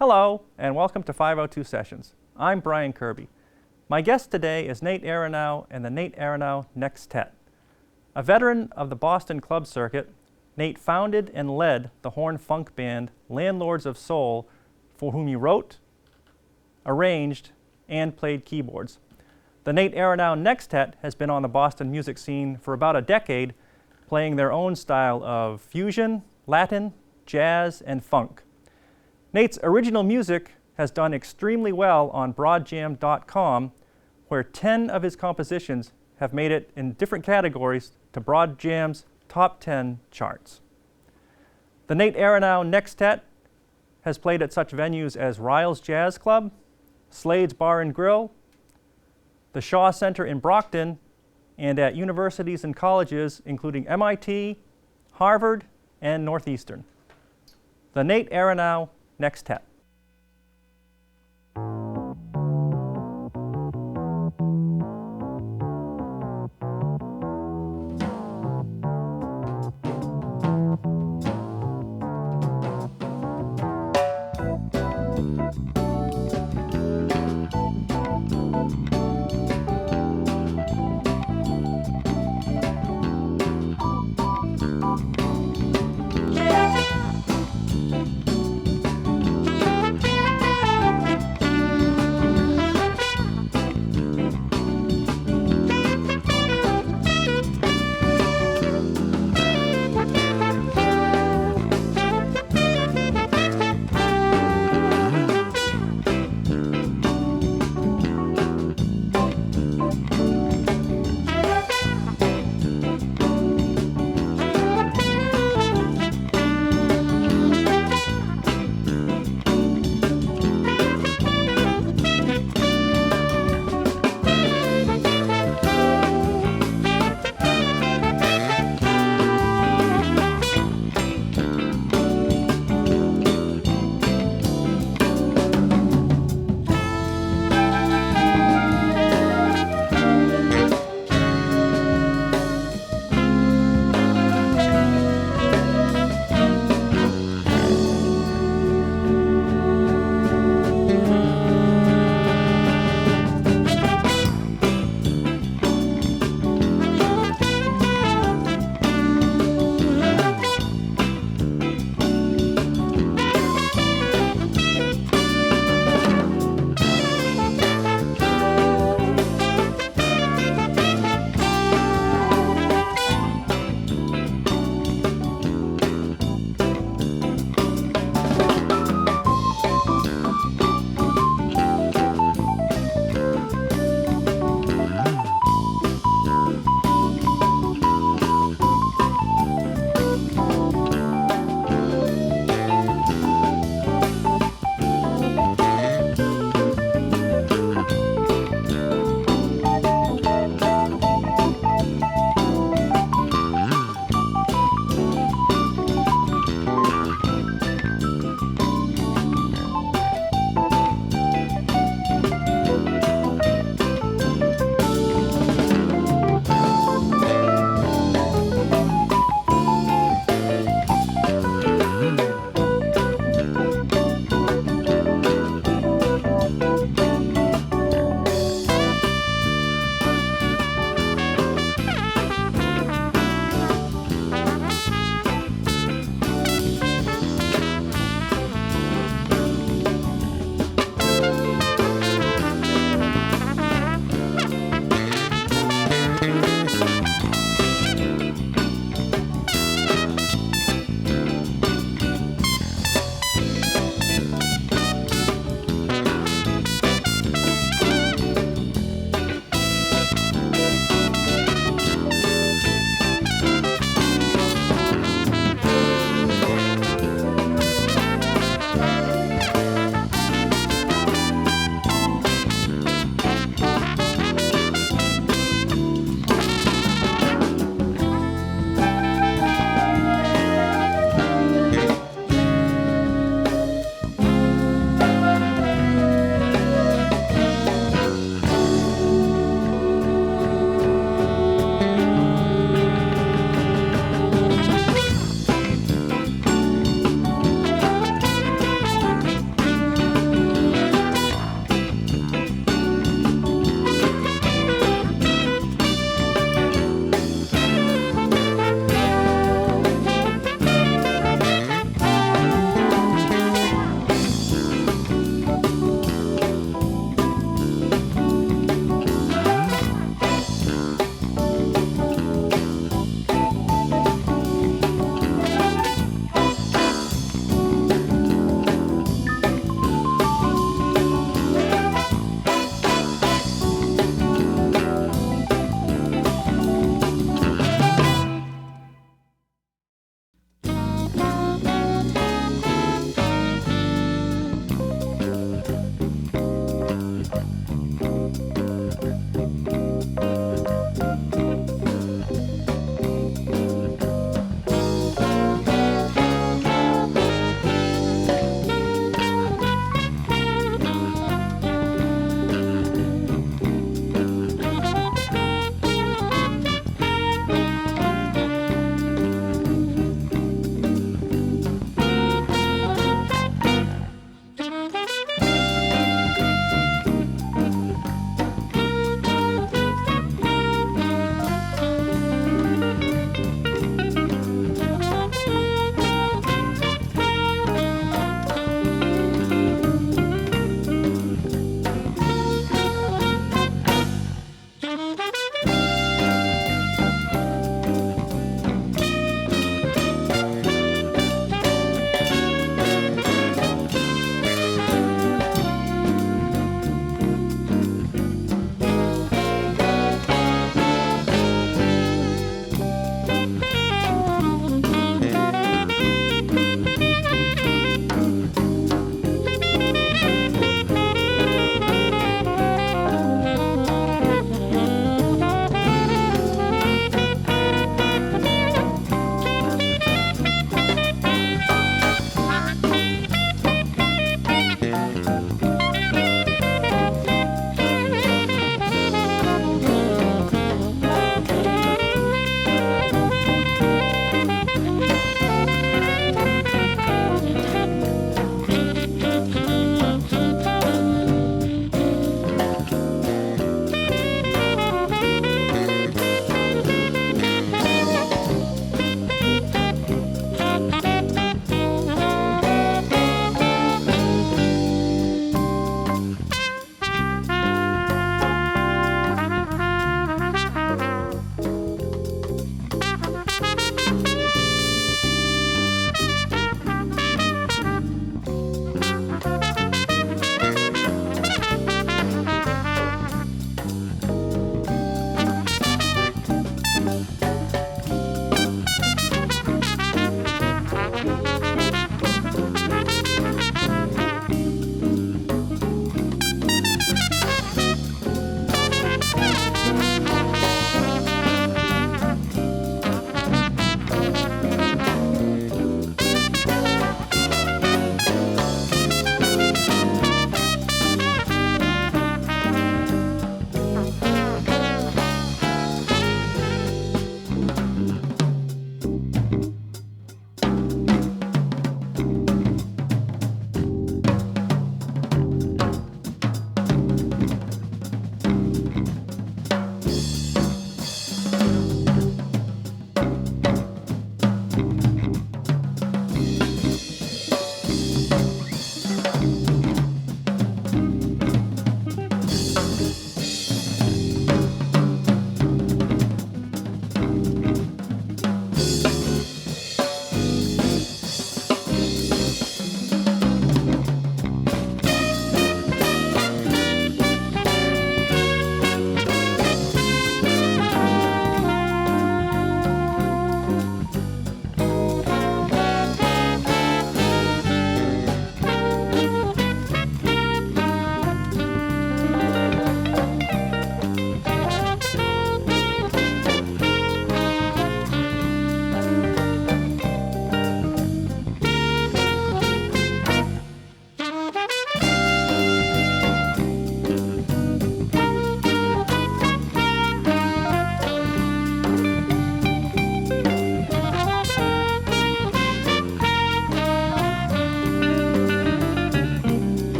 Hello, and welcome to 502 Sessions. I'm Brian Kirby. My guest today is Nate Aronow and the Nate Aronow Nextet. A veteran of the Boston club circuit, Nate founded and led the horn funk band Landlords of Soul, for whom he wrote, arranged, and played keyboards. The Nate Aronow Nextet has been on the Boston music scene for about a decade, playing their own style of fusion, Latin, jazz, and funk. Nate's original music has done extremely well on Broadjam.com, where 10 of his compositions have made it in different categories to Broadjam's Top 10 charts. The Nate Aronow Nextet has played at such venues as Ryle's Jazz Club, Slade's Bar and Grill, the Shaw Center in Brockton, and at universities and colleges including MIT, Harvard, and Northeastern. The Nate Aronow Nextet.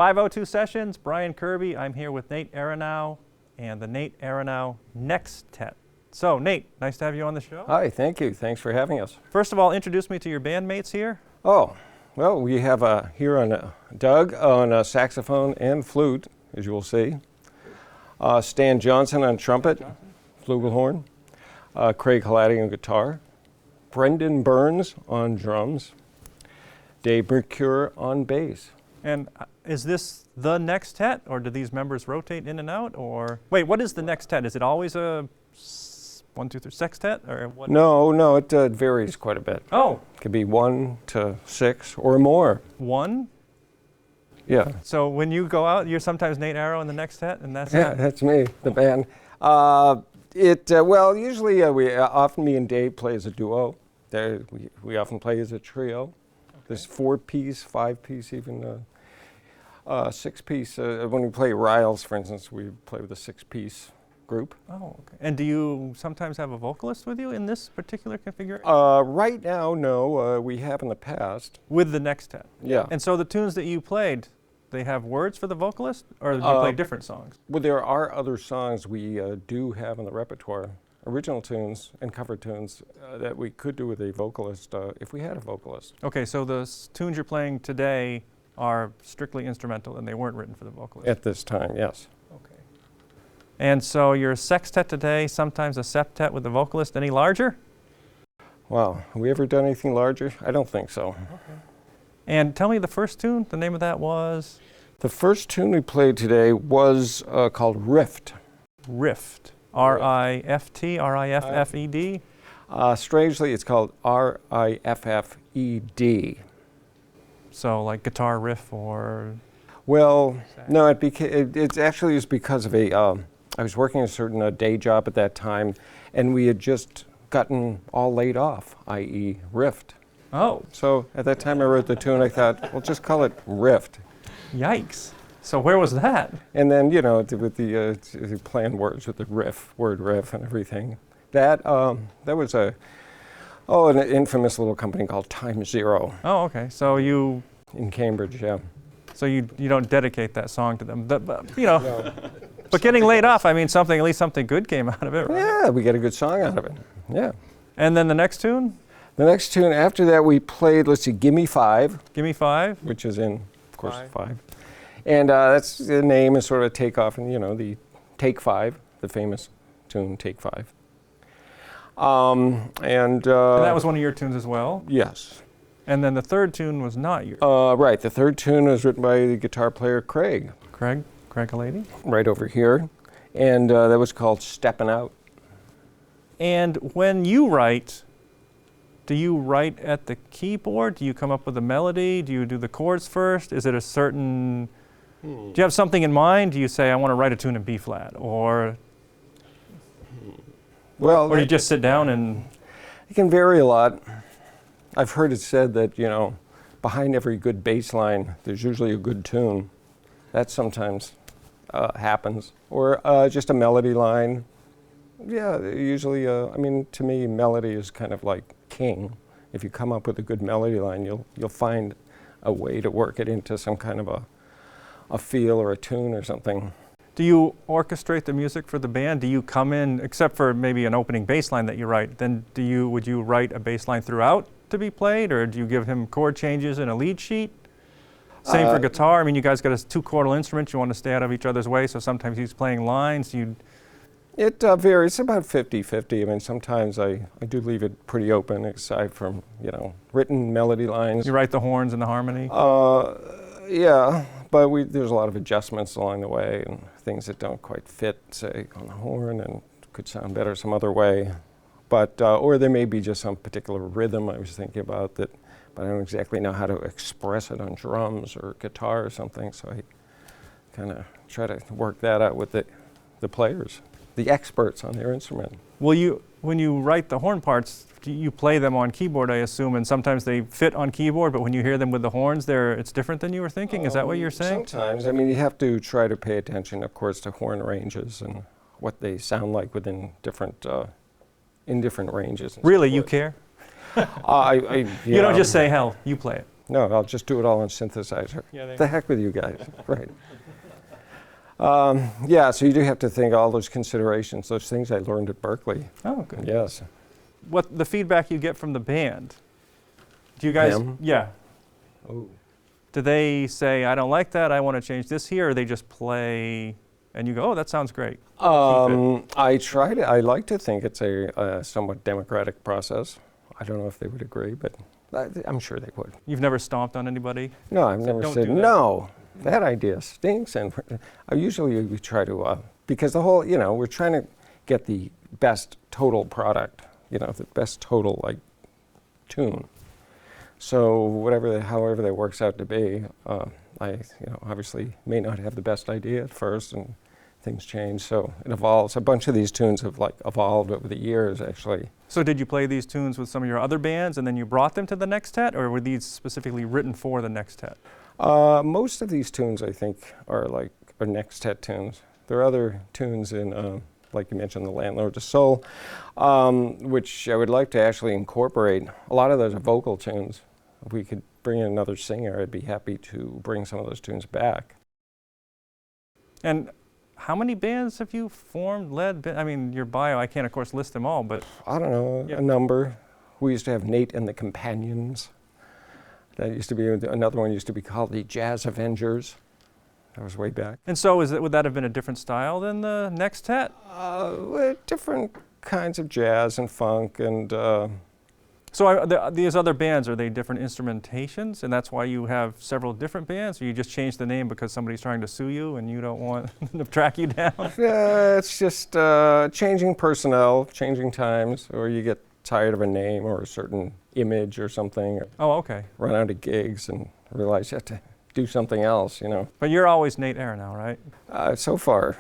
502 Sessions, Brian Kirby. I'm here with Nate Aronow and the Nate Aronow Nextet. So, Nate, nice to have you on the show. Hi, thank you. Thanks for having us. First of all, introduce me to your bandmates here. Oh, well, we have here on Doug on saxophone and flute, as you will see. Stan Johnson on trumpet, flugelhorn. Craig Halati on guitar. Brendan Burns on drums. Dave Mercure on bass. And is this the Nextet, or do these members rotate in and out? Or wait, what is the Nextet? Is it always a 1, 2, 3 sextet, or what? No, it varies quite a bit. Oh, It could be 1 to 6 or more. 1? Yeah. So when you go out, you're sometimes Nate Aronow in the Nextet, and that's Yeah, it? that's me, the band. Well, usually we often me and Dave play as a duo. We often play as a trio. There's 4-piece, 5-piece, even 6-piece. When we play Riles, for instance, we play with a 6-piece group. Oh, okay. And do you sometimes have a vocalist with you in this particular configuration? Right now, no. We have in the past. With the Nextet? Yeah. And so the tunes that you played, they have words for the vocalist, or do you play different songs? Well, there are other songs we do have in the repertoire, original tunes and cover tunes that we could do with a vocalist if we had a vocalist. Okay, so the tunes you're playing today are strictly instrumental and they weren't written for the vocalist? At this time, yes. Okay. And so your sextet today, sometimes a septet with the vocalist, any larger? Wow, have we ever done anything larger? I don't think so. Okay. And tell me the first tune, the name of that was? The first tune we played today was called Rift. Rift. R-I-F-T, R-I-F-F-E-D? Strangely, it's called R-I-F-F-E-D. So like guitar riff or? Well, no, it actually is because of I was working a certain day job at that time, and we had just gotten all laid off, i.e. Rift. Oh. So at that time I wrote the tune, I thought, well, just call it Rift. Yikes. So where was that? And then, with the playing words with the word riff and everything. That was an infamous little company called Time Zero. Oh, okay. So you... In Cambridge, yeah. So you don't dedicate that song to them. But No. But getting laid off, I mean, at least something good came out of it, right? Yeah, we get a good song out of it, yeah. And then the next tune? The next tune after that we played, let's see, Gimme 5. Gimme 5? Which is in, of course, 5. And that's the name is sort of a takeoff, and the Take 5, the famous tune Take 5. And that was one of your tunes as well? Yes. And then the third tune was not yours? Right, the third tune was written by the guitar player Craig. Craig Halati? Right over here. And that was called Steppin' Out. And when you write, do you write at the keyboard? Do you come up with a melody? Do you do the chords first? Is it a certain... Do you have something in mind? Do you say, I want to write a tune in B flat? Or you just sit down and... It can vary a lot. I've heard it said that, behind every good bass line, there's usually a good tune. That sometimes happens. Or just a melody line. Yeah, usually, to me, melody is kind of like king. If you come up with a good melody line, you'll find a way to work it into some kind of a feel or a tune or something. Do you orchestrate the music for the band? Do you come in, except for maybe an opening bass line that you write, then would you write a bass line throughout to be played, or do you give him chord changes in a lead sheet? Same for guitar. I mean, you guys got a 2-chordal instrument. You want to stay out of each other's way, so sometimes he's playing lines. It varies, about 50-50. I mean, sometimes I do leave it pretty open, aside from, written melody lines. You write the horns and the harmony? Yeah, but there's a lot of adjustments along the way and things that don't quite fit, say, on the horn and could sound better some other way. But, or there may be just some particular rhythm I was thinking about but I don't exactly know how to express it on drums or guitar or something, so I kind of try to work that out with the players, the experts on their instrument. Well, when you write the horn parts, you play them on keyboard, I assume, and sometimes they fit on keyboard, but when you hear them with the horns, it's different than you were thinking? Is that what you're saying? Sometimes. I mean, you have to try to pay attention, of course, to horn ranges and what they sound like within different ranges. Really, you care? You don't just say, hell, you play it. No, I'll just do it all on synthesizer. Yeah, The heck with you guys, right. Yeah, so you do have to think all those considerations, those things I learned at Berkeley. Oh, good. Yes. What the feedback you get from the band? Do you guys? Them? Yeah. Oh. Do they say, I don't like that, I want to change this here, or they just play and you go, oh, that sounds great? I like to think it's a somewhat democratic process. I don't know if they would agree, but I'm sure they would. You've never stomped on anybody? No, I've never don't said, do that. no, that idea stinks. And usually we try to, because the whole, we're trying to get the best total product, the best total like tune. So however that works out to be, I obviously may not have the best idea at first, and things change. So it evolves. A bunch of these tunes have evolved over the years, actually. So did you play these tunes with some of your other bands, and then you brought them to the Nextet, or were these specifically written for the Nextet? Most of these tunes, I think, are Nextet tunes. There are other tunes in, like you mentioned, the Landlords of Soul, which I would like to actually incorporate. A lot of those are vocal tunes. If we could bring in another singer, I'd be happy to bring some of those tunes back. And how many bands have you formed, led? I mean, your bio, I can't, of course, list them all, but... I don't know, Yeah. a number. We used to have Nate and the Companions. That used to be, another one used to be called the Jazz Avengers. That was way back. And so would that have been a different style than the Nextet? Different kinds of jazz and funk and... So these other bands, are they different instrumentations, and that's why you have several different bands, or you just changed the name because somebody's trying to sue you and you don't want to track you down? It's just changing personnel, changing times, or you get tired of a name or a certain image or something, or Oh, okay. run out of gigs and realize you have to do something else, But you're always Nate Aronow, right? So far,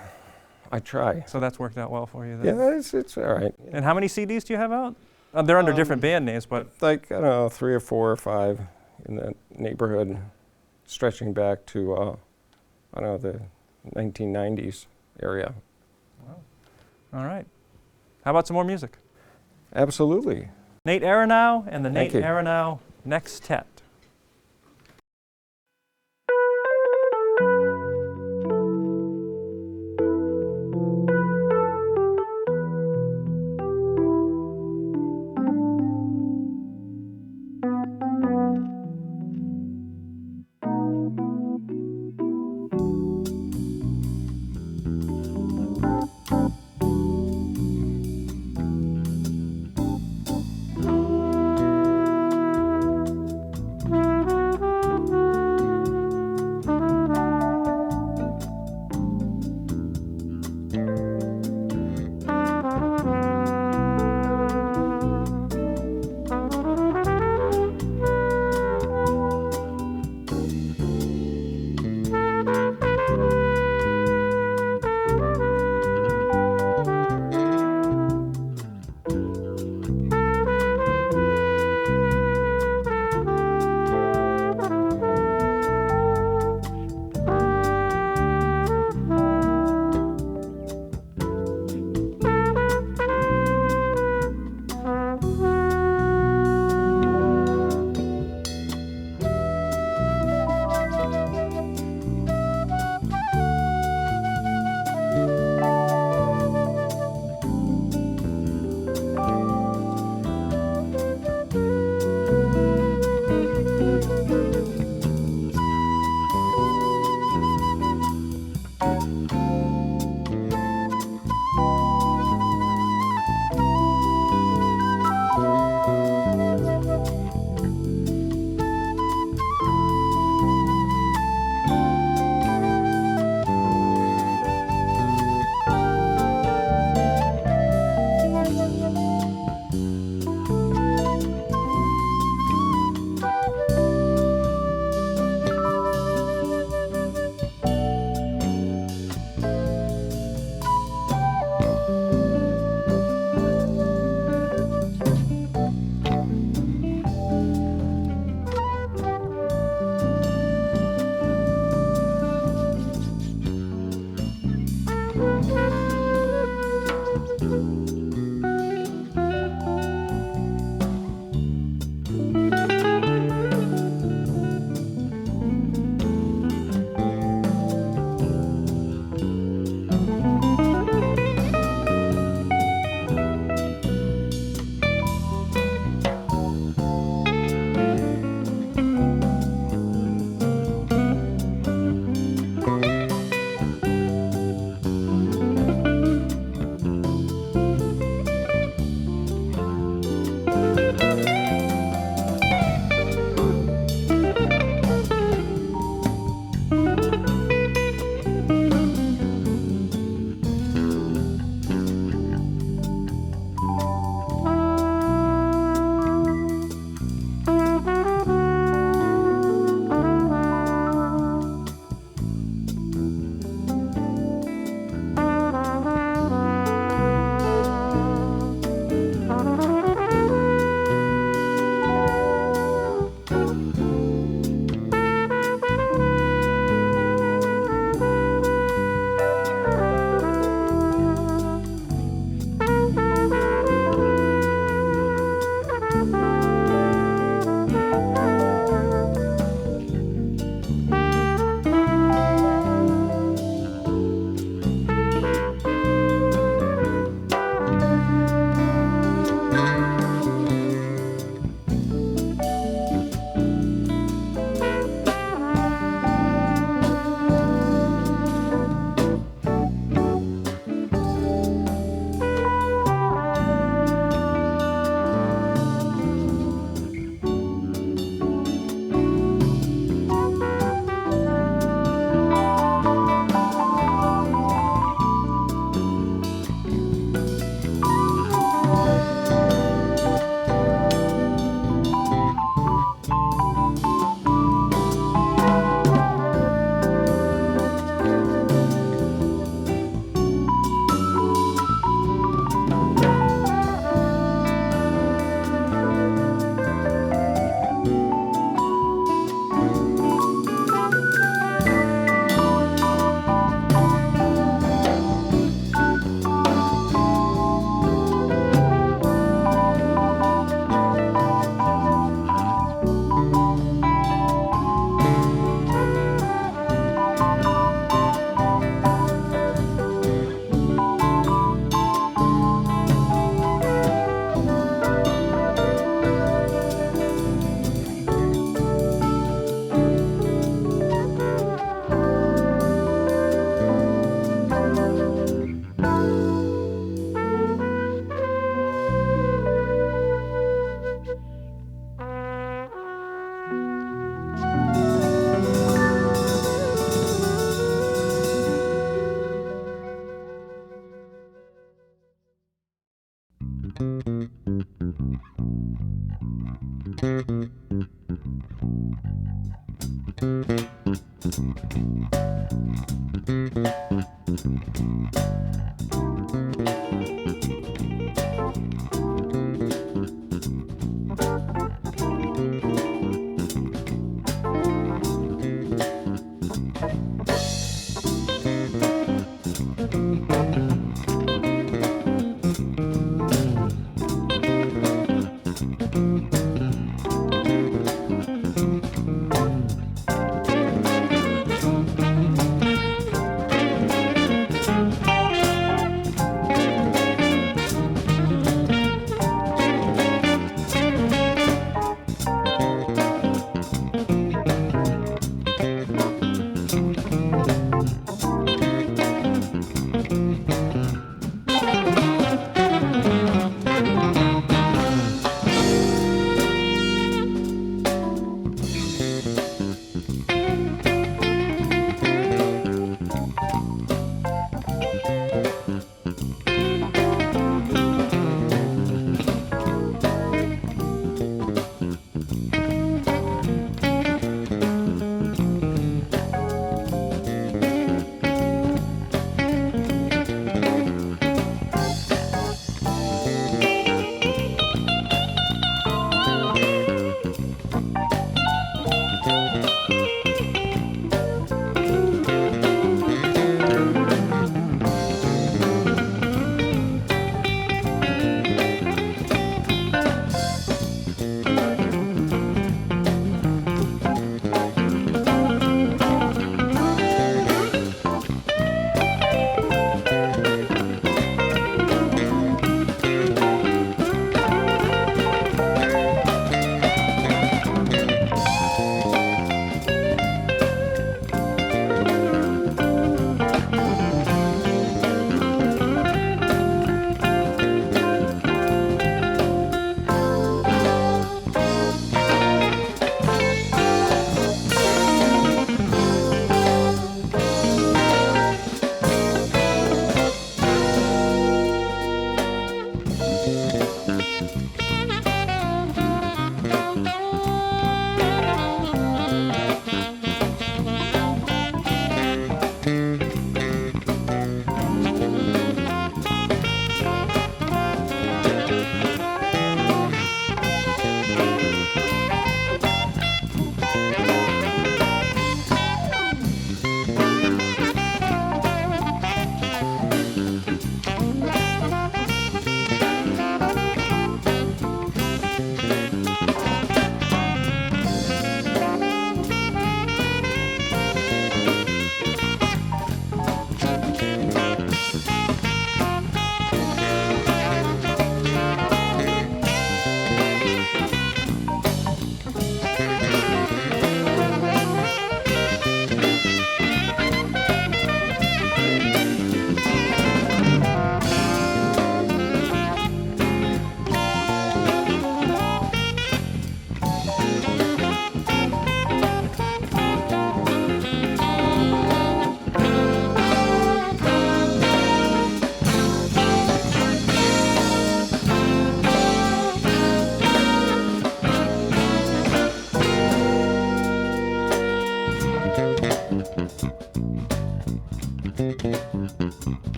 I try. So that's worked out well for you then? Yeah, it's all right. And how many CDs do you have out? They're under different band names, but... Like, I don't know, 3 or 4 or 5 in that neighborhood, stretching back to, I don't know, the 1990s area. Wow. All right. How about some more music? Absolutely. Nate Aronow and the Nate Thank you. Aronow Nextet.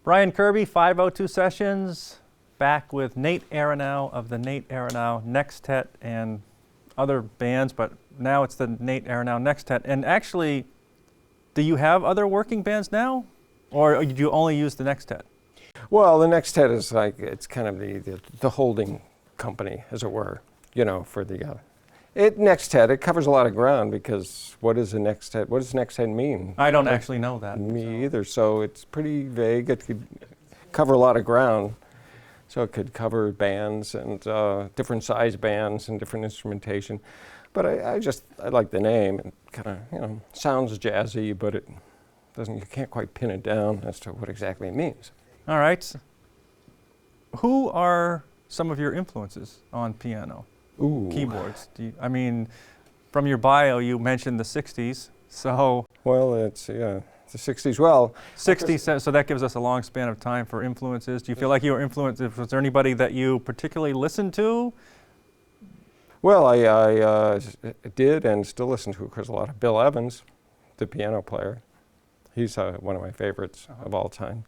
Brian Kirby, 502 Sessions, back with Nate Aronow of the Nate Aronow Nextet and other bands, but now it's the Nate Aronow Nextet. And actually, do you have other working bands now, or do you only use the Nextet? Well, the Nextet is like, it's kind of the holding company, as it were, you know, for the Nextet. It covers a lot of ground because what is a Nextet? What does Nextet mean? I don't actually know that. Me either. So it's pretty vague. It could cover a lot of ground. So it could cover bands and different size bands and different instrumentation. But I like the name. It kind of, you know, sounds jazzy, but it doesn't. You can't quite pin it down as to what exactly it means. All right. Who are some of your influences on piano? Ooh. Keyboards. I mean, from your bio, you mentioned the 60s. So. Well, it's the 60s. Well, 60s. So that gives us a long span of time for influences. Do you feel like you were influenced? Was there anybody that you particularly listened to? Well, I did and still listen to, of course, a lot of Bill Evans, the piano player. He's one of my favorites of all time.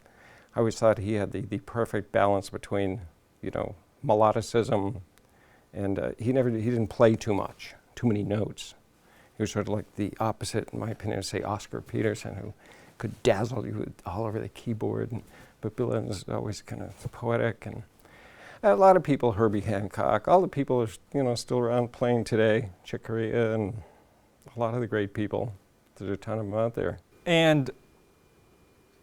I always thought he had the perfect balance between, you know, melodicism. And he didn't play too many notes. He was sort of like the opposite, in my opinion, of, say, Oscar Peterson, who could dazzle you all over the keyboard. But Bill Evans is always kind of poetic. And a lot of people, Herbie Hancock, all the people are, you know, still around playing today, Chick Corea, and a lot of the great people. There's a ton of them out there. And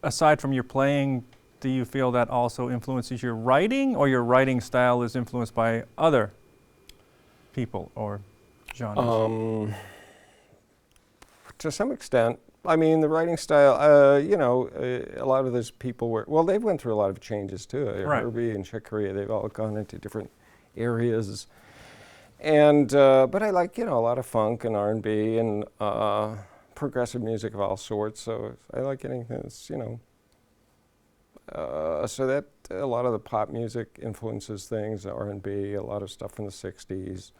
aside from your playing, do you feel that also influences your writing, or your writing style is influenced by other people or genres? To some extent. I mean, the writing style, you know, a lot of those people they went through a lot of changes too. Right. Herbie and Chick Corea, they've all gone into different areas. And, but I like, you know, a lot of funk and R&B and progressive music of all sorts. So I like anything that's, you know, so that a lot of the pop music influences things, R&B, a lot of stuff from the 60s.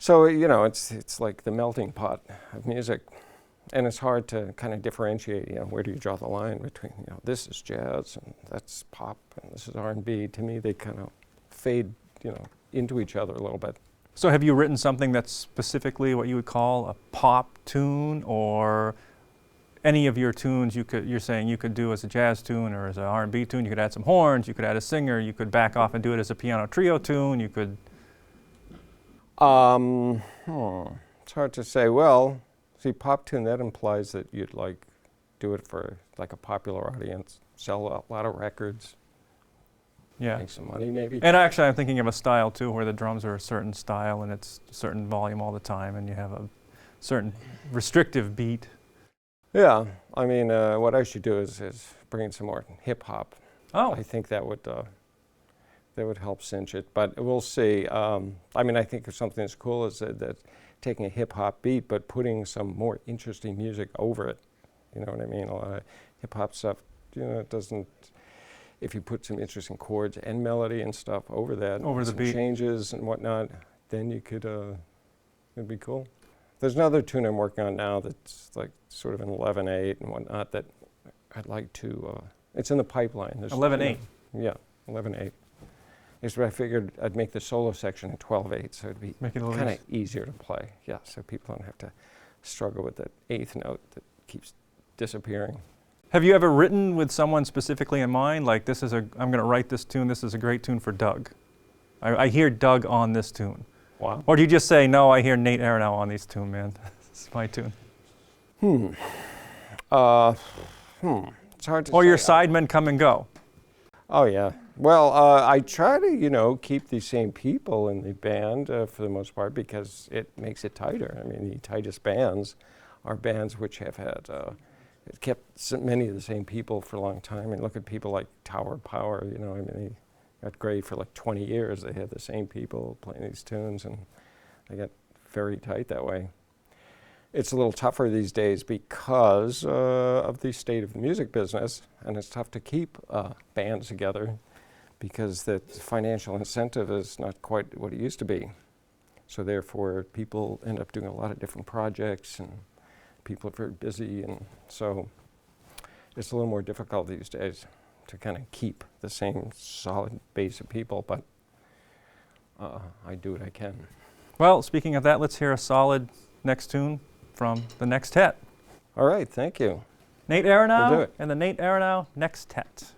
So, you know, it's like the melting pot of music. And it's hard to kind of differentiate, you know, where do you draw the line between, you know, this is jazz and that's pop and this is R&B. To me, they kind of fade, you know, into each other a little bit. So have you written something that's specifically what you would call a pop tune, or any of your tunes you're saying you could do as a jazz tune or as an R&B tune? You could add some horns, you could add a singer, you could back off and do it as a piano trio tune, you could... It's hard to say. Well, see, pop tune, that implies that you'd like do it for like a popular audience, sell a lot of records, make some money maybe. And actually, I'm thinking of a style too, where the drums are a certain style and it's a certain volume all the time, and you have a certain restrictive beat. Yeah, I mean, what I should do is bring in some more hip hop. Oh, I think that would help cinch it, but we'll see. I mean, I think something that's cool is that taking a hip hop beat, but putting some more interesting music over it. You know what I mean? A lot of hip hop stuff, you know, it doesn't. If you put some interesting chords and melody and stuff over that, over the beat, changes and whatnot, then you could. It'd be cool. There's another tune I'm working on now that's like sort of an 11/8 and whatnot that I'd like to. It's in the pipeline. 11/8. Yeah, 11/8. Is what I figured I'd make the solo section in 12/8, so it'd be kind of easier to play. Yeah, so people don't have to struggle with that eighth note that keeps disappearing. Have you ever written with someone specifically in mind? Like, I'm going to write this tune. This is a great tune for Doug. I hear Doug on this tune. Wow. Or do you just say, no, I hear Nate Aronow on this tune, man. This is my tune. It's hard to say. Or your sidemen come and go. Oh, yeah. Well, I try to, you know, keep the same people in the band for the most part because it makes it tighter. I mean, the tightest bands are bands which have had, kept many of the same people for a long time. And look at people like Tower Power, you know, I mean, they got great for like 20 years. They had the same people playing these tunes, and they got very tight that way. It's a little tougher these days because of the state of the music business, and it's tough to keep bands together because the financial incentive is not quite what it used to be. So therefore, people end up doing a lot of different projects, and people are very busy, and so it's a little more difficult these days to kind of keep the same solid base of people, but I do what I can. Well, speaking of that, let's hear a solid next tune from the Nextet. All right, thank you. Nate We'll do Aronow it. and the Nate Aronow Nextet.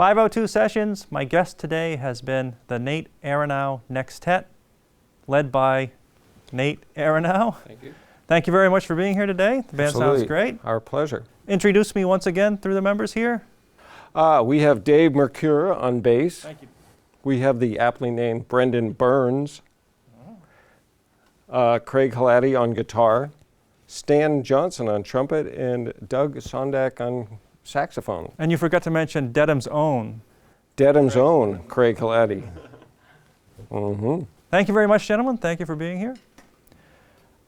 502 Sessions, my guest today has been the Nate Aronow Nextet, led by Nate Aronow. Thank you. Thank you very much for being here today. The band sounds great. Our pleasure. Introduce me once again through the members here. We have Dave Mercure on bass. Thank you. We have the aptly named Brendan Burns. Craig Halati on guitar. Stan Johnson on trumpet. And Doug Sondak on saxophone. And you forgot to mention Dedham's own. Dedham's own Craig Halati. Thank you very much, gentlemen. Thank you for being here.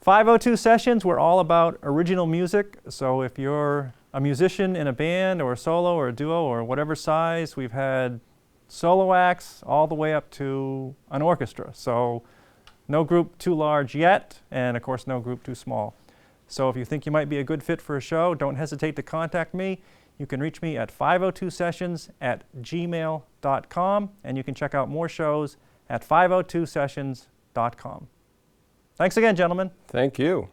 502 Sessions, we're all about original music. So if you're a musician in a band or a solo or a duo or whatever size, we've had solo acts all the way up to an orchestra. So no group too large yet, and of course no group too small. So if you think you might be a good fit for a show, don't hesitate to contact me. You can reach me at 502sessions@gmail.com, and you can check out more shows at 502sessions.com. Thanks again, gentlemen. Thank you.